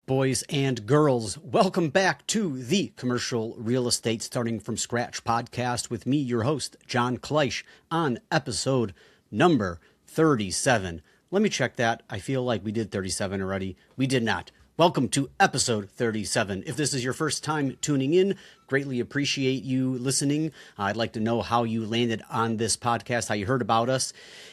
Boys and girls, welcome back to the Commercial Real Estate Starting from Scratch podcast with me, your host, John Kleisch, on episode number 37. Let me check that. I feel like we did 37 already. We did not. Welcome to episode 37. If this is your first time tuning in, greatly appreciate you listening. I'd like to know how you landed on this podcast, how you heard about us.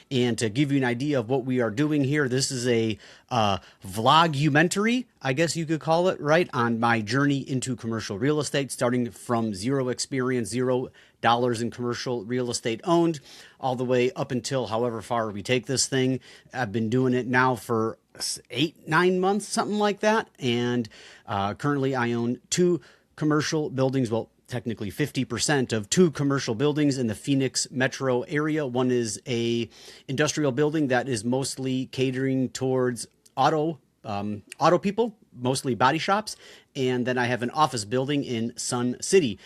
And to give you an idea of what we are doing here, this is a vlogumentary, I guess you could call it, right, on my journey into commercial real estate, starting from zero experience, $0 in commercial real estate owned, all the way up until however far we take this thing. I've been doing it now for 8-9 months, something like that. And currently I own 2 commercial buildings. Well, technically 50% of 2 commercial buildings in the Phoenix metro area. One is a industrial building that is mostly catering towards auto people, mostly body shops. And then I have an office building in Sun City.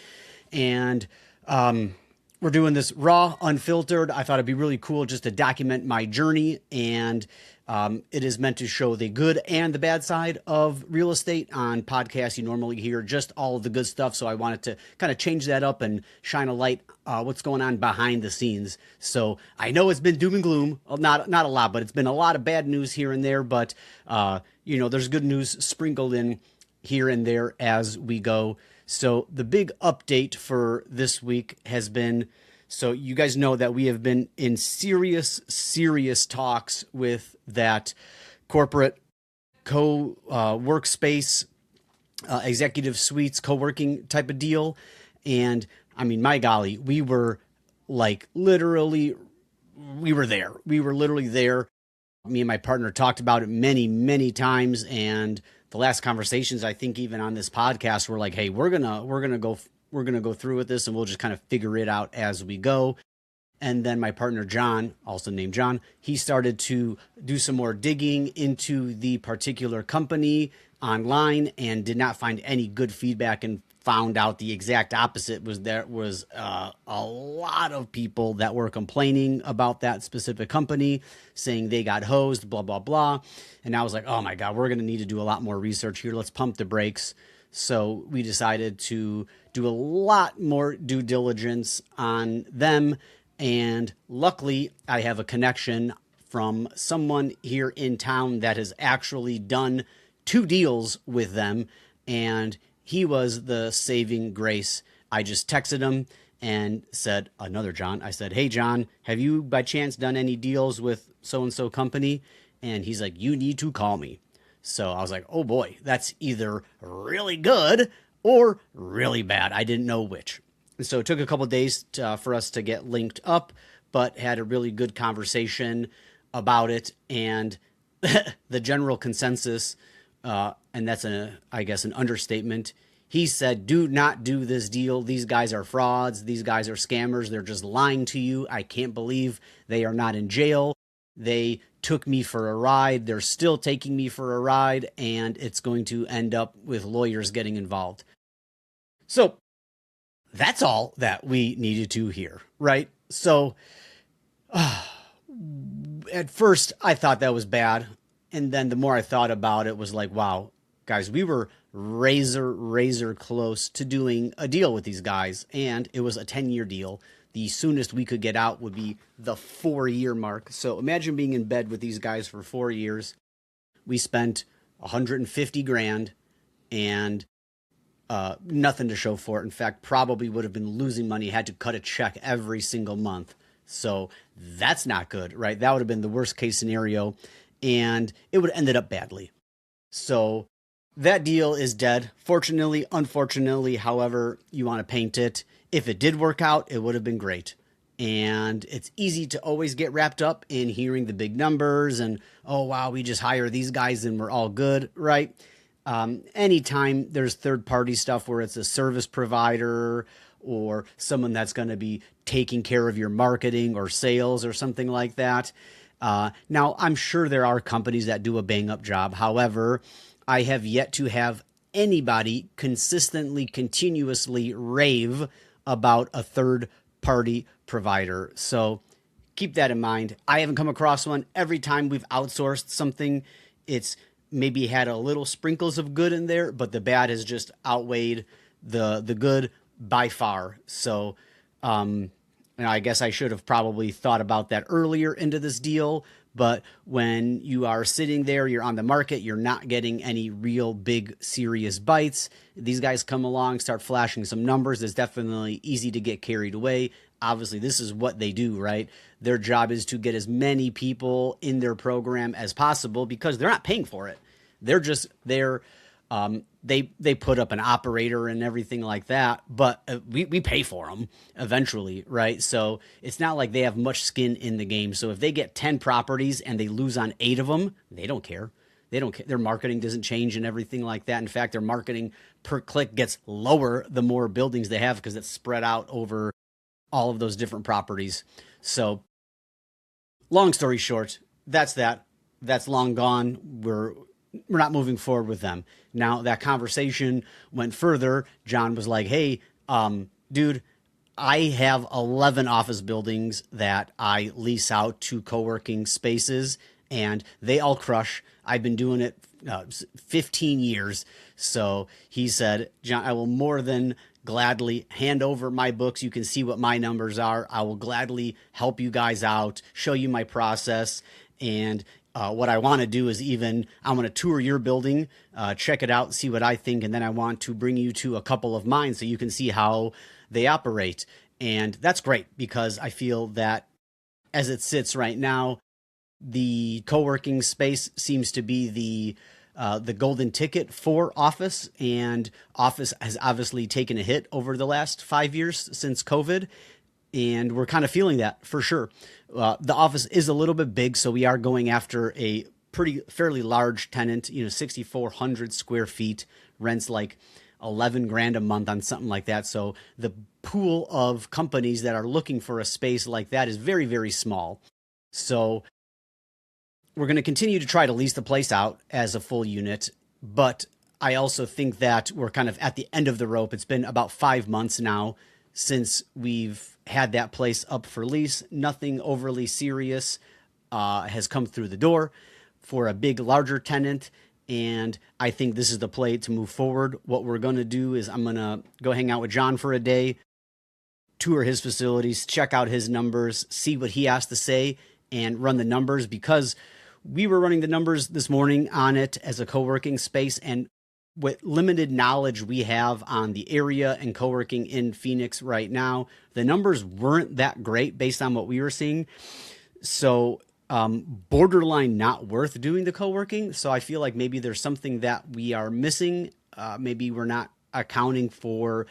And we're doing this raw, unfiltered. I thought it'd be really cool just to document my journey, and it is meant to show the good and the bad side of real estate. On podcasts, you normally hear just all of the good stuff, so I wanted to kind of change that up and shine a light what's going on behind the scenes. So I know it's been doom and gloom, not a lot, but it's been a lot of bad news here and there, but there's good news sprinkled in here and there as we go. So the big update for this week has been, so you guys know that we have been in serious talks with that corporate workspace, executive suites, co-working type of deal. And I mean, my golly, we were like literally there. Me and my partner talked about it many times, and the last conversations, I think even on this podcast, we're like, hey, we're gonna go through with this, and we'll just kind of figure it out as we go. And then my partner John, also named John, he started to do some more digging into the particular company online and did not find any good feedback, and found out the exact opposite. There was a lot of people that were complaining about that specific company, saying they got hosed, blah, blah, blah. And I was like, oh my God, we're going to need to do a lot more research here. Let's pump the brakes. So we decided to do a lot more due diligence on them. And luckily, I have a connection from someone here in town that has actually done 2 deals with them, and he was the saving grace. I just texted him and said, another John. I said, hey, John, have you by chance done any deals with so-and-so company? And he's like, you need to call me. So I was like, oh boy, that's either really good or really bad. I didn't know which. And so it took a couple of days for us to get linked up, but had a really good conversation about it. And the general consensus, and that's I guess an understatement, he said, do not do this deal. These guys are frauds. These guys are scammers. They're just lying to you. I can't believe they are not in jail. They took me for a ride. They're still taking me for a ride, and it's going to end up with lawyers getting involved. So that's all that we needed to hear, right? So at first I thought that was bad. And then the more I thought about it, was like, wow, guys, we were razor close to doing a deal with these guys. And it was a 10-year deal. The soonest we could get out would be the 4-year mark. So imagine being in bed with these guys for 4 years. We spent $150,000 and nothing to show for it. In fact, probably would have been losing money, had to cut a check every single month. So that's not good, right? That would have been the worst case scenario, and it would have ended up badly. So that deal is dead. Fortunately, unfortunately, however you want to paint it, if it did work out, it would have been great. And it's easy to always get wrapped up in hearing the big numbers and, oh, wow, we just hire these guys and we're all good, right? Anytime there's third-party stuff where it's a service provider or someone that's going to be taking care of your marketing or sales or something like that. Now, I'm sure there are companies that do a bang-up job. However, I have yet to have anybody consistently, continuously rave about a third-party provider. So keep that in mind. I haven't come across one. Every time we've outsourced something, it's maybe had a little sprinkles of good in there, but the bad has just outweighed the good by far. So, I guess I should have probably thought about that earlier into this deal. But when you are sitting there, you're on the market, you're not getting any real big serious bites. These guys come along, start flashing some numbers. It's definitely easy to get carried away. Obviously, this is what they do, right? Their job is to get as many people in their program as possible because they're not paying for it. They're just there. They put up an operator and everything like that, but we pay for them eventually, right? So it's not like they have much skin in the game. So if they get 10 properties and they lose on 8 of them, they don't care. They don't care. Their marketing doesn't change and everything like that. In fact, their marketing per click gets lower the more buildings they have because it's spread out over all of those different properties. So long story short, that's that. That's long gone. We're not moving forward with them. Now that conversation went further. John was like, hey, dude, I have 11 office buildings that I lease out to co-working spaces and they all crush. I've been doing it 15 years. So he said, John, I will more than gladly hand over my books. You can see what my numbers are. I will gladly help you guys out, show you my process. And what I want to do is I'm going to tour your building, check it out, see what I think. And then I want to bring you to a couple of mine so you can see how they operate. And that's great because I feel that as it sits right now, the co-working space seems to be the golden ticket for office, and office has obviously taken a hit over the last 5 years since COVID. And we're kind of feeling that for sure. The office is a little bit big, so we are going after a fairly large tenant, 6,400 square feet, rents like 11 grand a month on something like that. So the pool of companies that are looking for a space like that is very, very small. So we're going to continue to try to lease the place out as a full unit, but I also think that we're kind of at the end of the rope. It's been about 5 months now since we've had that place up for lease. Nothing overly serious has come through the door for a big, larger tenant. And I think this is the play to move forward. What we're going to do is I'm going to go hang out with John for a day, tour his facilities, check out his numbers, see what he has to say, and run the numbers, because we were running the numbers this morning on it as a co-working space. And with limited knowledge we have on the area and co-working in Phoenix right now, the numbers weren't that great based on what we were seeing. So borderline not worth doing the co-working. So I feel like maybe there's something that we are missing. Maybe we're not accounting for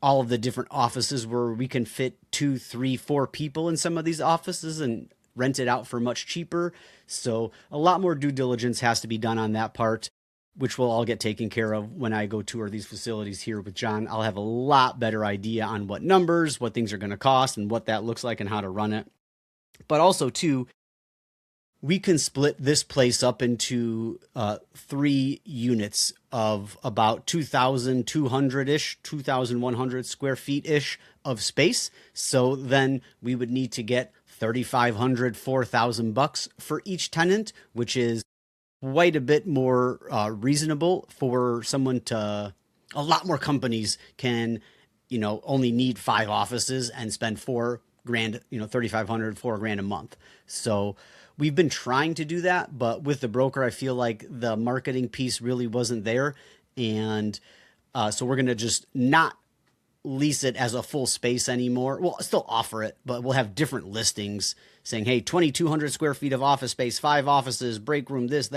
all of the different offices where we can fit 2, 3, 4 people in some of these offices and rent it out for much cheaper. So a lot more due diligence has to be done on that part, which will all get taken care of when I go tour these facilities here with John. I'll have a lot better idea on what numbers, what things are going to cost, and what that looks like and how to run it. But also, too, we can split this place up into 3 units of about 2,200-ish, 2,100 square feet-ish of space. So then we would need to get $3,500, $4,000 for each tenant, which is quite a bit more reasonable for someone to. A lot more companies can, only need 5 offices and spend $4,000, $3,500, $4,000 a month. So we've been trying to do that, but with the broker, I feel like the marketing piece really wasn't there. And so we're going to just not lease it as a full space anymore. We'll still offer it, but we'll have different listings saying, hey, 2,200 square feet of office space, 5 offices, break room, this,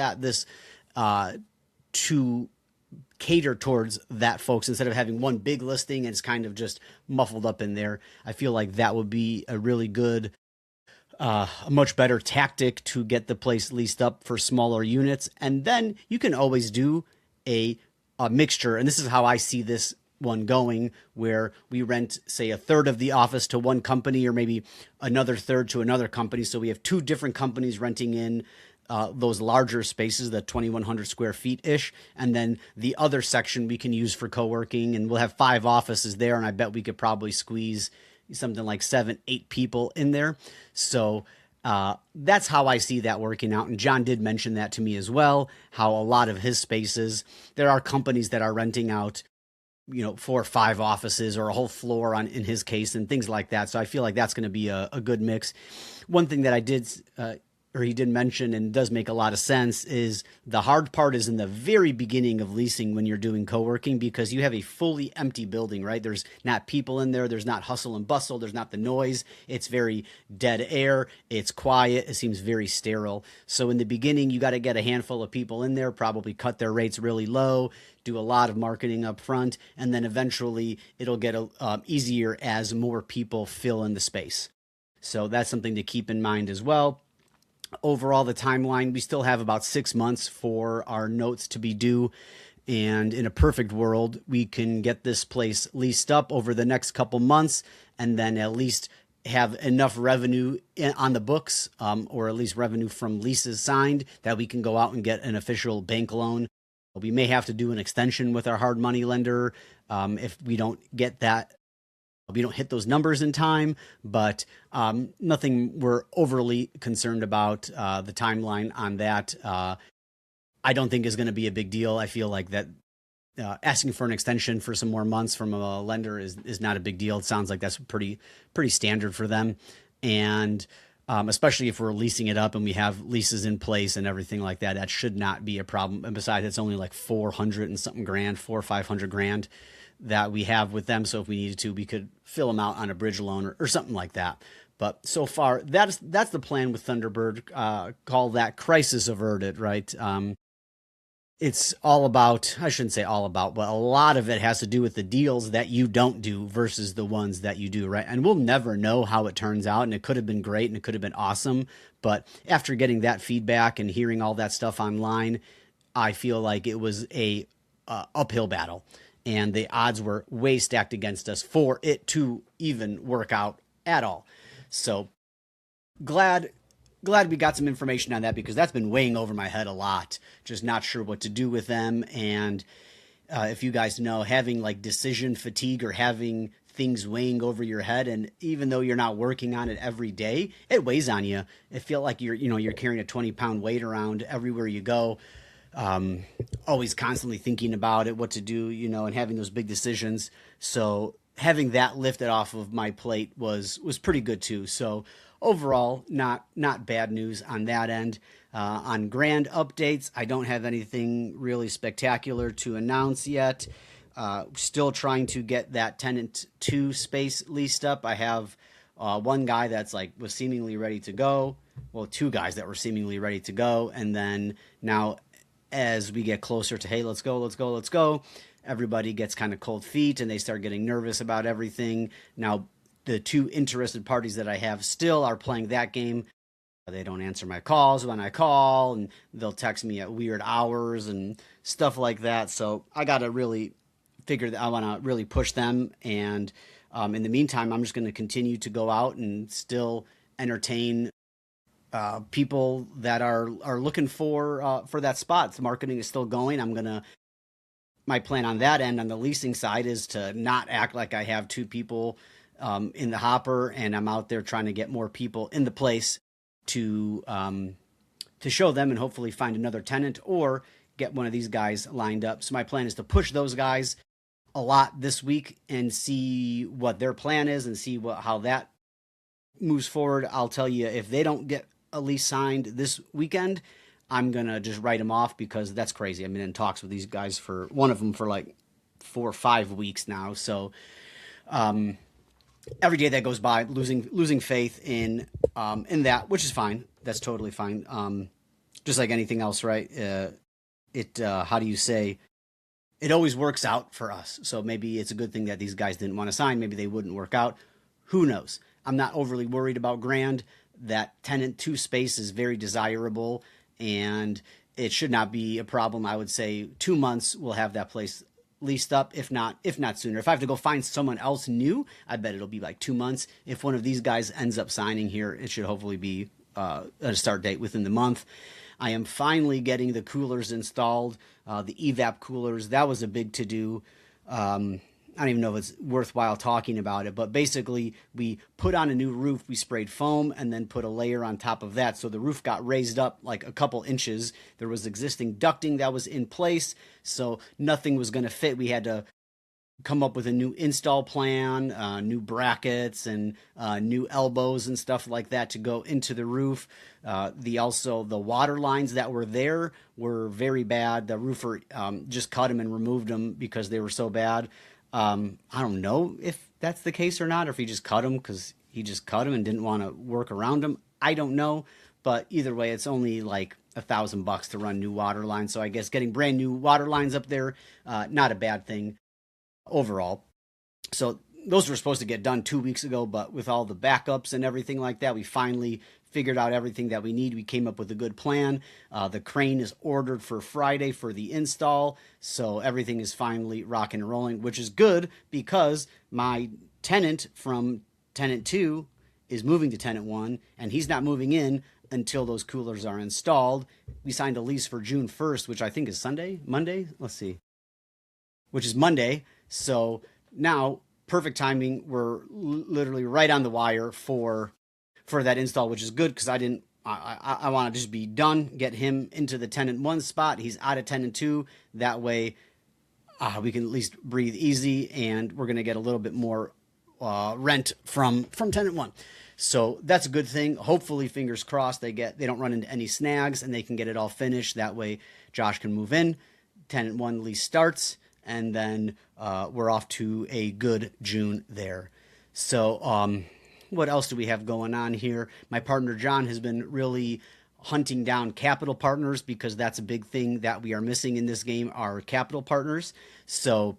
to cater towards that folks, instead of having one big listing and it's kind of just muffled up in there. I feel like that would be a really good, a much better tactic to get the place leased up for smaller units. And then you can always do a mixture. And this is how I see this one going, where we rent, say, a third of the office to one company, or maybe another third to another company. So we have 2 different companies renting in those larger spaces, the 2,100 square feet ish. And then the other section we can use for co-working, and we'll have 5 offices there. And I bet we could probably squeeze something like 7, 8 people in there. So That's how I see that working out. And John did mention that to me as well, how a lot of his spaces, there are companies that are renting out, 4 or 5 offices or a whole floor in his case and things like that. So I feel like that's going to be a good mix. One thing that I did, or he did mention and does make a lot of sense, is the hard part is in the very beginning of leasing when you're doing co-working, because you have a fully empty building, right? There's not people in there. There's not hustle and bustle. There's not the noise. It's very dead air. It's quiet. It seems very sterile. So in the beginning, you got to get a handful of people in there, probably cut their rates really low, do a lot of marketing up front, and then eventually it'll get easier as more people fill in the space. So that's something to keep in mind as well. Overall, the timeline, we still have about 6 months for our notes to be due. And in a perfect world, we can get this place leased up over the next couple months and then at least have enough revenue on the books, or at least revenue from leases signed, that we can go out and get an official bank loan. We may have to do an extension with our hard money lender if we don't get that. We don't hit those numbers in time, but nothing we're overly concerned about. The timeline on that, I don't think is going to be a big deal. I feel like that asking for an extension for some more months from a lender is not a big deal. It sounds like that's pretty standard for them, and especially if we're leasing it up and we have leases in place and everything like that, that should not be a problem. And besides, it's only like 400 and something grand, 400 or 500 grand that we have with them. So if we needed to, we could fill them out on a bridge loan or something like that. But so far, that's the plan with Thunderbird. Call that crisis averted, right? It's all about, I shouldn't say all about, but a lot of it has to do with the deals that you don't do versus the ones that you do, right? And we'll never know how it turns out, and it could have been great and it could have been awesome. But after getting that feedback and hearing all that stuff online, I feel like it was a uphill battle. And the odds were way stacked against us for it to even work out at all. So glad we got some information on that, because that's been weighing over my head a lot. Just not sure what to do with them. And if you guys know, having like decision fatigue or having things weighing over your head, and even though you're not working on it every day, it weighs on you. It feels like you're carrying a 20-pound weight around everywhere you go. Always constantly thinking about it, what to do, and having those big decisions. So having that lifted off of my plate was pretty good too. So overall, not bad news on that end. On grand updates, I don't have anything really spectacular to announce yet. Still trying to get that tenant 2 space leased up. I have one guy that's was seemingly ready to go. Well, 2 guys that were seemingly ready to go. And then now, as we get closer to, hey, let's go, everybody gets kind of cold feet and they start getting nervous about everything. Now, the 2 interested parties that I have still are playing that game. They don't answer my calls when I call, and they'll text me at weird hours and stuff like that. So I got to really figure that I want to really push them. And in the meantime, I'm just going to continue to go out and still entertain people that are looking for that spot. The marketing is still going. My plan on that end, on the leasing side, is to not act like I have 2 people in the hopper, and I'm out there trying to get more people in the place to show them and hopefully find another tenant or get one of these guys lined up. So my plan is to push those guys a lot this week and see what their plan is and see how that moves forward. I'll tell you, if they don't get a lease signed this weekend, I'm going to just write them off, because that's crazy. I've been in talks with these guys for one of them for like 4 or 5 weeks now. So every day that goes by, losing faith in that, which is fine. That's totally fine. Just like anything else, right? How do you say? It always works out for us. So maybe it's a good thing that these guys didn't want to sign. Maybe they wouldn't work out. Who knows? I'm not overly worried about grand. That tenant 2 space is very desirable, and it should not be a problem. I would say 2 months we'll have that place leased up, if not sooner. If I have to go find someone else new, I bet it'll be like 2 months. If one of these guys ends up signing here, it should hopefully be a start date within the month. I am finally getting the coolers installed, the evap coolers. That was a big to-do. I don't even know if it's worthwhile talking about it, but basically we put on a new roof, we sprayed foam and then put a layer on top of that. So the roof got raised up like a couple inches. There was existing ducting that was in place, so nothing was going to fit. We had to come up with a new install plan, new brackets and new elbows and stuff like that to go into the roof. The water lines that were there were very bad. The roofer just cut them and removed them because they were so bad. I don't know if that's the case or not, or if he just cut them because he just cut them and didn't want to work around them. I don't know, but either way, it's only like $1,000 to run new water lines. So I guess getting brand new water lines up there, not a bad thing overall. So those were supposed to get done 2 weeks ago, but with all the backups and everything like that, we finally figured out everything that we need. We came up with a good plan. The crane is ordered for Friday for the install, so everything is finally rocking and rolling, which is good because my tenant from tenant 2 is moving to tenant 1, and he's not moving in until those coolers are installed. We signed a lease for June 1st, which I think is Monday. Let's see, which is Monday. So now, perfect timing. We're literally right on the wire for that install, which is good because I want to just be done, get him into the tenant 1 spot. He's out of tenant 2. That way, we can at least breathe easy, and we're going to get a little bit more rent from tenant 1. So that's a good thing. Hopefully, fingers crossed, they don't run into any snags and they can get it all finished. That way, Josh can move in. Tenant 1 lease starts, and then we're off to a good June there. So what else do we have going on here? My partner John has been really hunting down capital partners because that's a big thing that we are missing in this game, are capital partners. So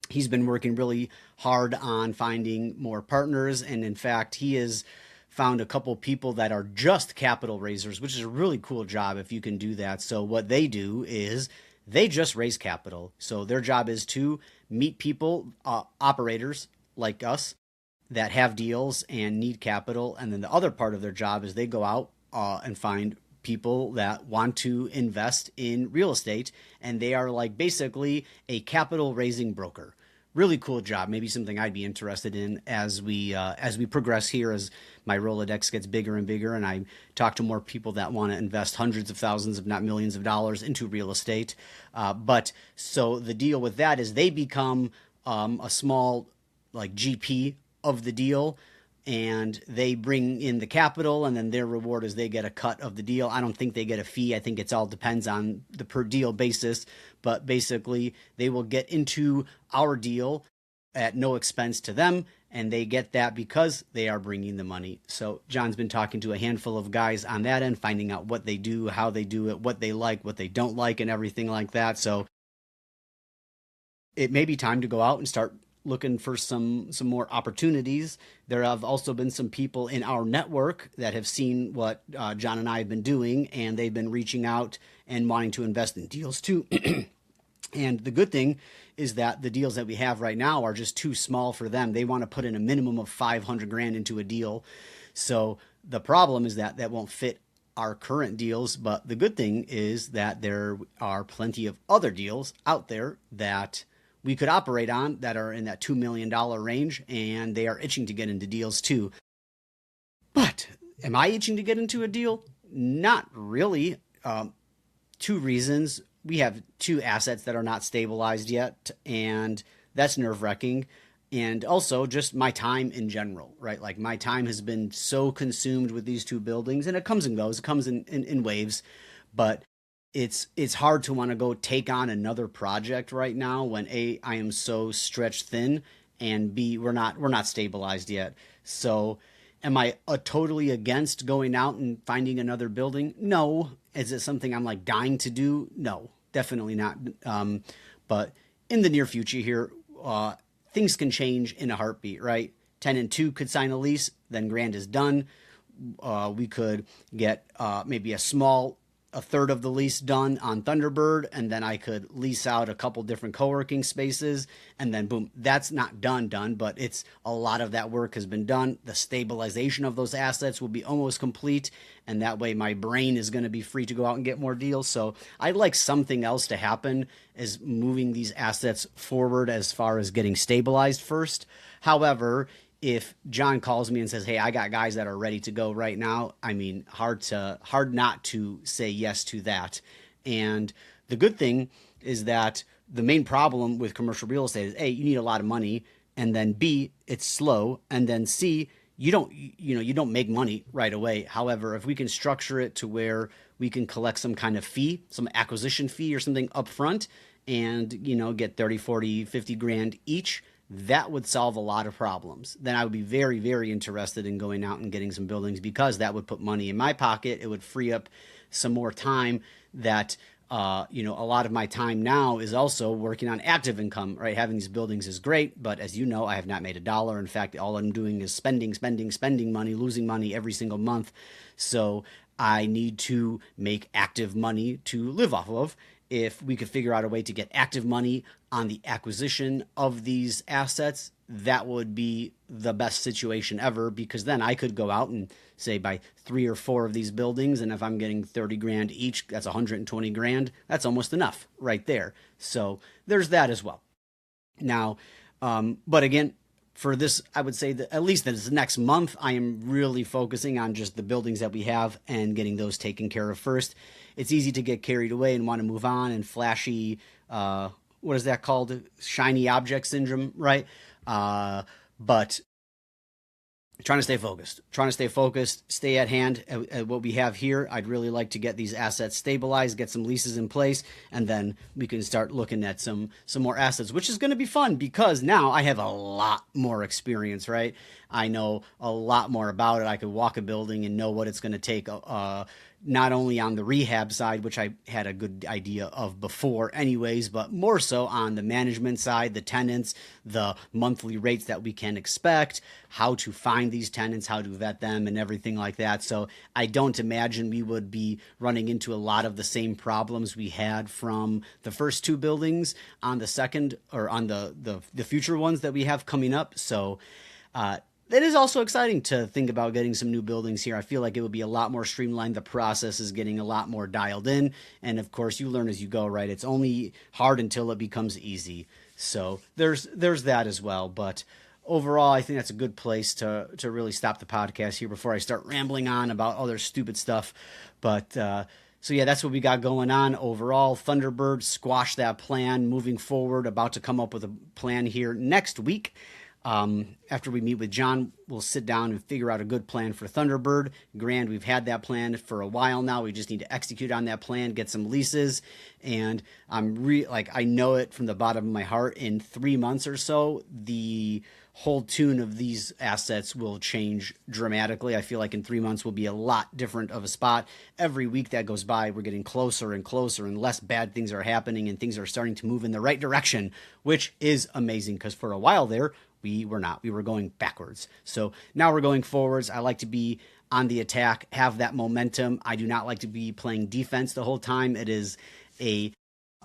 he's been working really hard on finding more partners, and in fact, he has found a couple people that are just capital raisers, which is a really cool job if you can do that. So what they do is they just raise capital. So their job is to meet people, operators like us, that have deals and need capital. And then the other part of their job is they go out and find people that want to invest in real estate. And they are like basically a capital raising broker. Really cool job. Maybe something I'd be interested in as we progress here, as my Rolodex gets bigger and bigger, and I talk to more people that want to invest hundreds of thousands, if not millions of dollars into real estate. But so the deal with that is they become a small like GP of the deal, and they bring in the capital, and then their reward is they get a cut of the deal. I don't think they get a fee. I think it's all depends on the per deal basis, but basically they will get into our deal at no expense to them, and they get that because they are bringing the money. So John's been talking to a handful of guys on that end, finding out what they do, how they do it, what they like, what they don't like, and everything like that. So it may be time to go out and start looking for some more opportunities. There have also been some people in our network that have seen what John and I have been doing, and they've been reaching out and wanting to invest in deals too. And the good thing is that the deals that we have right now are just too small for them. They want to put in a minimum of 500 grand into a deal. So the problem is that won't fit our current deals. But the good thing is that there are plenty of other deals out there that we could operate on that are in that $2 million range, and they are itching to get into deals too. But am I itching to get into a deal? Not really. 2 reasons. We have 2 assets that are not stabilized yet, and that's nerve-wracking. And also just my time in general, right? Like my time has been so consumed with these 2 buildings, and it comes and goes. It comes in waves, but it's hard to want to go take on another project right now when A, I am so stretched thin, and B, we're not stabilized yet. So am I totally against going out and finding another building? No. Is it something I'm like dying to do? No, definitely not. But in the near future here, things can change in a heartbeat, right? Tenant 2 could sign a lease, then Grand is done. We could get maybe a small a third of the lease done on Thunderbird, and then I could lease out a couple different co-working spaces, and then boom, that's not done, but it's a lot of that work has been done. The stabilization of those assets will be almost complete, and that way my brain is going to be free to go out and get more deals. So I'd like something else to happen is moving these assets forward as far as getting stabilized first. However, if John calls me and says, "Hey, I got guys that are ready to go right now," I mean, hard not to say yes to that. And the good thing is that the main problem with commercial real estate is A, you need a lot of money, and then B, it's slow, and then C, you don't make money right away. However, if we can structure it to where we can collect some kind of fee, some acquisition fee or something up front, and get 30, 40, 50 grand each, that would solve a lot of problems. Then I would be very, very interested in going out and getting some buildings, because that would put money in my pocket. It would free up some more time that, a lot of my time now is also working on active income, right? Having these buildings is great, but as you know, I have not made a dollar. In fact, all I'm doing is spending money, losing money every single month. So I need to make active money to live off of. If we could figure out a way to get active money on the acquisition of these assets, that would be the best situation ever, because then I could go out and say buy 3 or 4 of these buildings, and if I'm getting 30 grand each, that's 120 grand. That's almost enough right there. So there's that as well. Now, but again, for this, I would say that at least this next month, I am really focusing on just the buildings that we have and getting those taken care of first. It's easy to get carried away and want to move on, and flashy, what is that called? Shiny object syndrome, right? But trying to stay focused, stay at hand at what we have here. I'd really like to get these assets stabilized, get some leases in place, and then we can start looking at some more assets, which is going to be fun because now I have a lot more experience, right? I know a lot more about it. I could walk a building and know what it's going to take, not only on the rehab side, which I had a good idea of before anyways, but more so on the management side, the tenants, the monthly rates that we can expect, how to find these tenants, how to vet them, and everything like that. So I don't imagine we would be running into a lot of the same problems we had from the first 2 buildings on the second, or on the future ones that we have coming up. So it is also exciting to think about getting some new buildings here. I feel like it would be a lot more streamlined. The process is getting a lot more dialed in. And of course, you learn as you go, right? It's only hard until it becomes easy. So there's that as well. But overall, I think that's a good place to really stop the podcast here before I start rambling on about other stupid stuff. But so yeah, that's what we got going on overall. Thunderbird squashed that plan moving forward, about to come up with a plan here next week. After we meet with John, we'll sit down and figure out a good plan for Thunderbird. Grand, we've had that plan for a while now. We just need to execute on that plan, get some leases, and I know it from the bottom of my heart. In 3 months or so, the whole tune of these assets will change dramatically. I feel like in 3 months will be a lot different of a spot. Every week that goes by, we're getting closer and closer, and less bad things are happening, and things are starting to move in the right direction, which is amazing, because for a while there, we were not. We were going backwards. So now we're going forwards. I like to be on the attack, have that momentum. I do not like to be playing defense the whole time. It is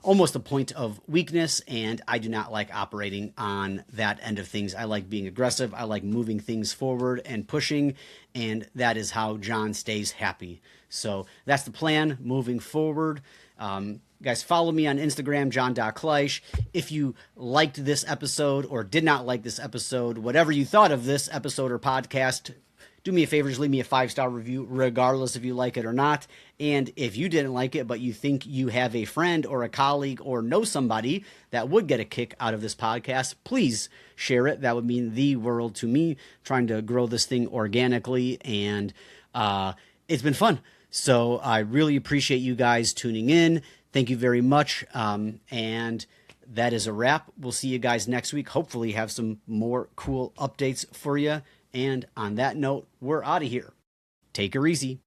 almost a point of weakness, and I do not like operating on that end of things. I like being aggressive. I like moving things forward and pushing, and that is how John stays happy. So that's the plan moving forward. Guys, follow me on Instagram, john.kleisch. If you liked this episode or did not like this episode, whatever you thought of this episode or podcast, do me a favor, just leave me a 5-star review, regardless if you like it or not. And if you didn't like it, but you think you have a friend or a colleague or know somebody that would get a kick out of this podcast, please share it. That would mean the world to me, trying to grow this thing organically. And it's been fun. So I really appreciate you guys tuning in. Thank you very much. And that is a wrap. We'll see you guys next week. Hopefully have some more cool updates for you. And on that note, we're out of here. Take her easy.